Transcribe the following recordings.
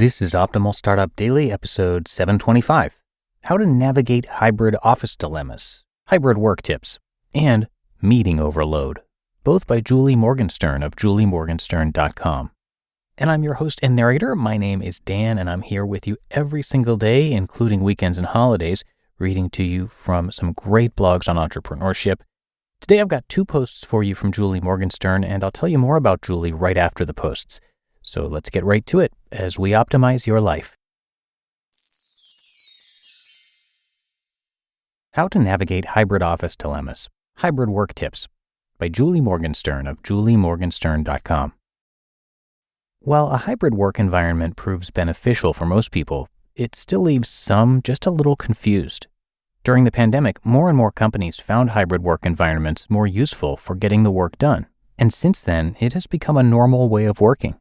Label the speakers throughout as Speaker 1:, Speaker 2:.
Speaker 1: This is Optimal Startup Daily, episode 725. How to navigate hybrid office dilemmas, hybrid work tips, and meeting overload. Both by Julie Morgenstern of juliemorgenstern.com. And I'm your host and narrator. My name is Dan, and I'm here with you every single day, including weekends and holidays, reading to you from some great blogs on entrepreneurship. Today I've got 2 posts for you from Julie Morgenstern, and I'll tell you more about Julie right after the posts. So let's get right to it as we optimize your life. How to navigate hybrid office dilemmas, hybrid work tips, by Julie Morgenstern of juliemorgenstern.com. While a hybrid work environment proves beneficial for most people, it still leaves some just a little confused. During the pandemic, more and more companies found hybrid work environments more useful for getting the work done, and since then, it has become a normal way of working.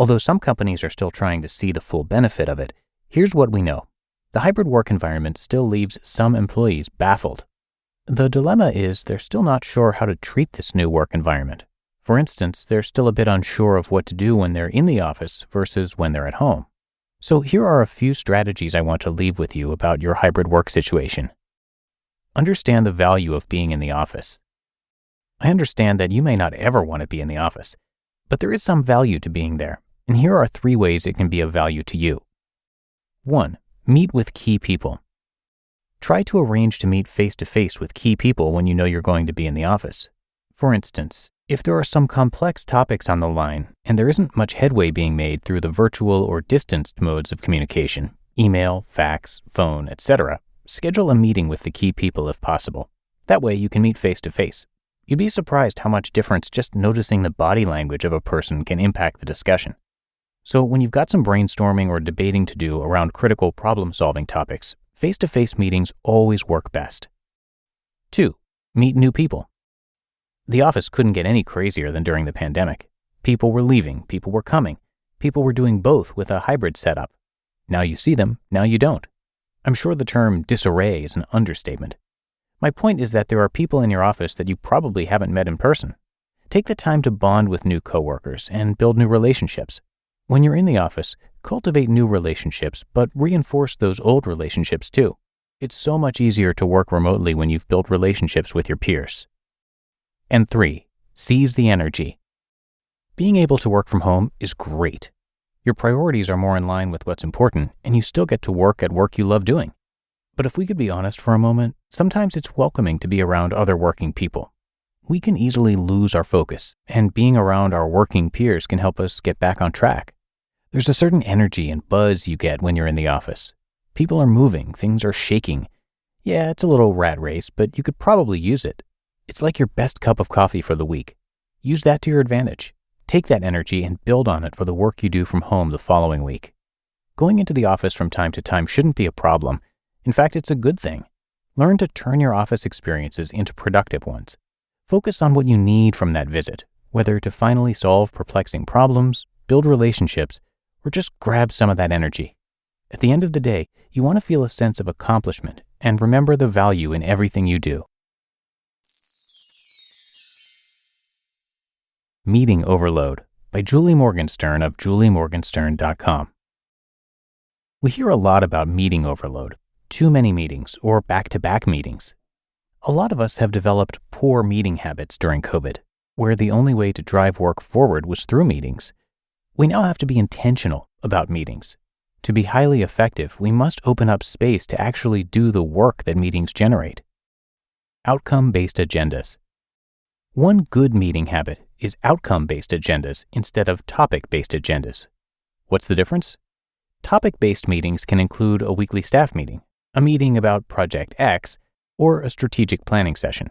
Speaker 1: Although some companies are still trying to see the full benefit of it, here's what we know. The hybrid work environment still leaves some employees baffled. The dilemma is they're still not sure how to treat this new work environment. For instance, they're still a bit unsure of what to do when they're in the office versus when they're at home. So here are a few strategies I want to leave with you about your hybrid work situation. Understand the value of being in the office. I understand that you may not ever want to be in the office, but there is some value to being there. And here are 3 ways it can be of value to you. 1. Meet with key people. Try to arrange to meet face-to-face with key people when you know you're going to be in the office. For instance, if there are some complex topics on the line and there isn't much headway being made through the virtual or distanced modes of communication, email, fax, phone, etc., schedule a meeting with the key people if possible. That way you can meet face-to-face. You'd be surprised how much difference just noticing the body language of a person can impact the discussion. So when you've got some brainstorming or debating to do around critical problem-solving topics, face-to-face meetings always work best. 2. Meet new people. The office couldn't get any crazier than during the pandemic. People were leaving, people were coming. People were doing both with a hybrid setup. Now you see them, now you don't. I'm sure the term disarray is an understatement. My point is that there are people in your office that you probably haven't met in person. Take the time to bond with new coworkers and build new relationships. When you're in the office, cultivate new relationships, but reinforce those old relationships too. It's so much easier to work remotely when you've built relationships with your peers. And 3, seize the energy. Being able to work from home is great. Your priorities are more in line with what's important, and you still get to work at work you love doing. But if we could be honest for a moment, sometimes it's welcoming to be around other working people. We can easily lose our focus, and being around our working peers can help us get back on track. There's a certain energy and buzz you get when you're in the office. People are moving, things are shaking. Yeah, it's a little rat race, but you could probably use it. It's like your best cup of coffee for the week. Use that to your advantage. Take that energy and build on it for the work you do from home the following week. Going into the office from time to time shouldn't be a problem. In fact, it's a good thing. Learn to turn your office experiences into productive ones. Focus on what you need from that visit, whether to finally solve perplexing problems, build relationships, or just grab some of that energy. At the end of the day, you want to feel a sense of accomplishment and remember the value in everything you do. Meeting Overload by Julie Morgenstern of juliemorgenstern.com. We hear a lot about meeting overload, too many meetings or back-to-back meetings. A lot of us have developed poor meeting habits during COVID, where the only way to drive work forward was through meetings. We now have to be intentional about meetings. To be highly effective, we must open up space to actually do the work that meetings generate. Outcome-based agendas. One good meeting habit is outcome-based agendas instead of topic-based agendas. What's the difference? Topic-based meetings can include a weekly staff meeting, a meeting about Project X, or a strategic planning session.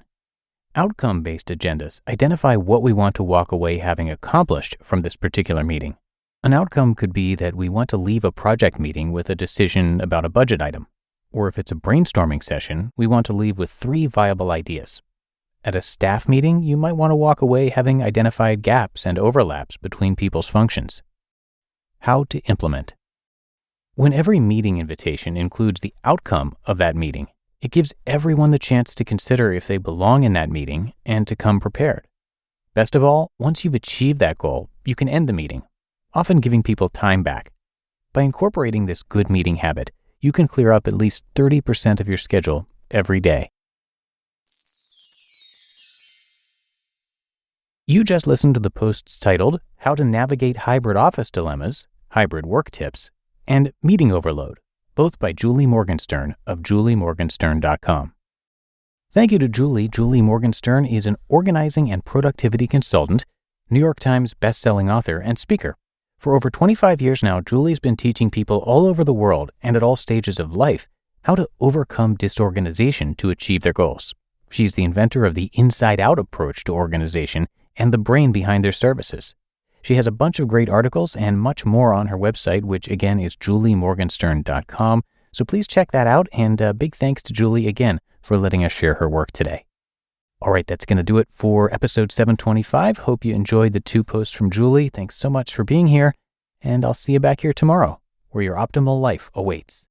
Speaker 1: Outcome-based agendas identify what we want to walk away having accomplished from this particular meeting. An outcome could be that we want to leave a project meeting with a decision about a budget item. Or if it's a brainstorming session, we want to leave with 3 viable ideas. At a staff meeting, you might want to walk away having identified gaps and overlaps between people's functions. How to implement. When every meeting invitation includes the outcome of that meeting, it gives everyone the chance to consider if they belong in that meeting and to come prepared. Best of all, once you've achieved that goal, you can end the meeting, often giving people time back. By incorporating this good meeting habit, you can clear up at least 30% of your schedule every day. You just listened to the posts titled How to Navigate Hybrid Office Dilemmas, Hybrid Work Tips, and Meeting Overload, both by Julie Morgenstern of juliemorgenstern.com. Thank you to Julie. Julie Morgenstern is an organizing and productivity consultant, New York Times bestselling author, and speaker. For over 25 years now, Julie's been teaching people all over the world and at all stages of life how to overcome disorganization to achieve their goals. She's the inventor of the inside-out approach to organization and the brain behind their services. She has a bunch of great articles and much more on her website, which again is juliemorgenstern.com. So please check that out, and big thanks to Julie again for letting us share her work today. All right, that's going to do it for episode 725. Hope you enjoyed the 2 posts from Julie. Thanks so much for being here, and I'll see you back here tomorrow, where your optimal life awaits.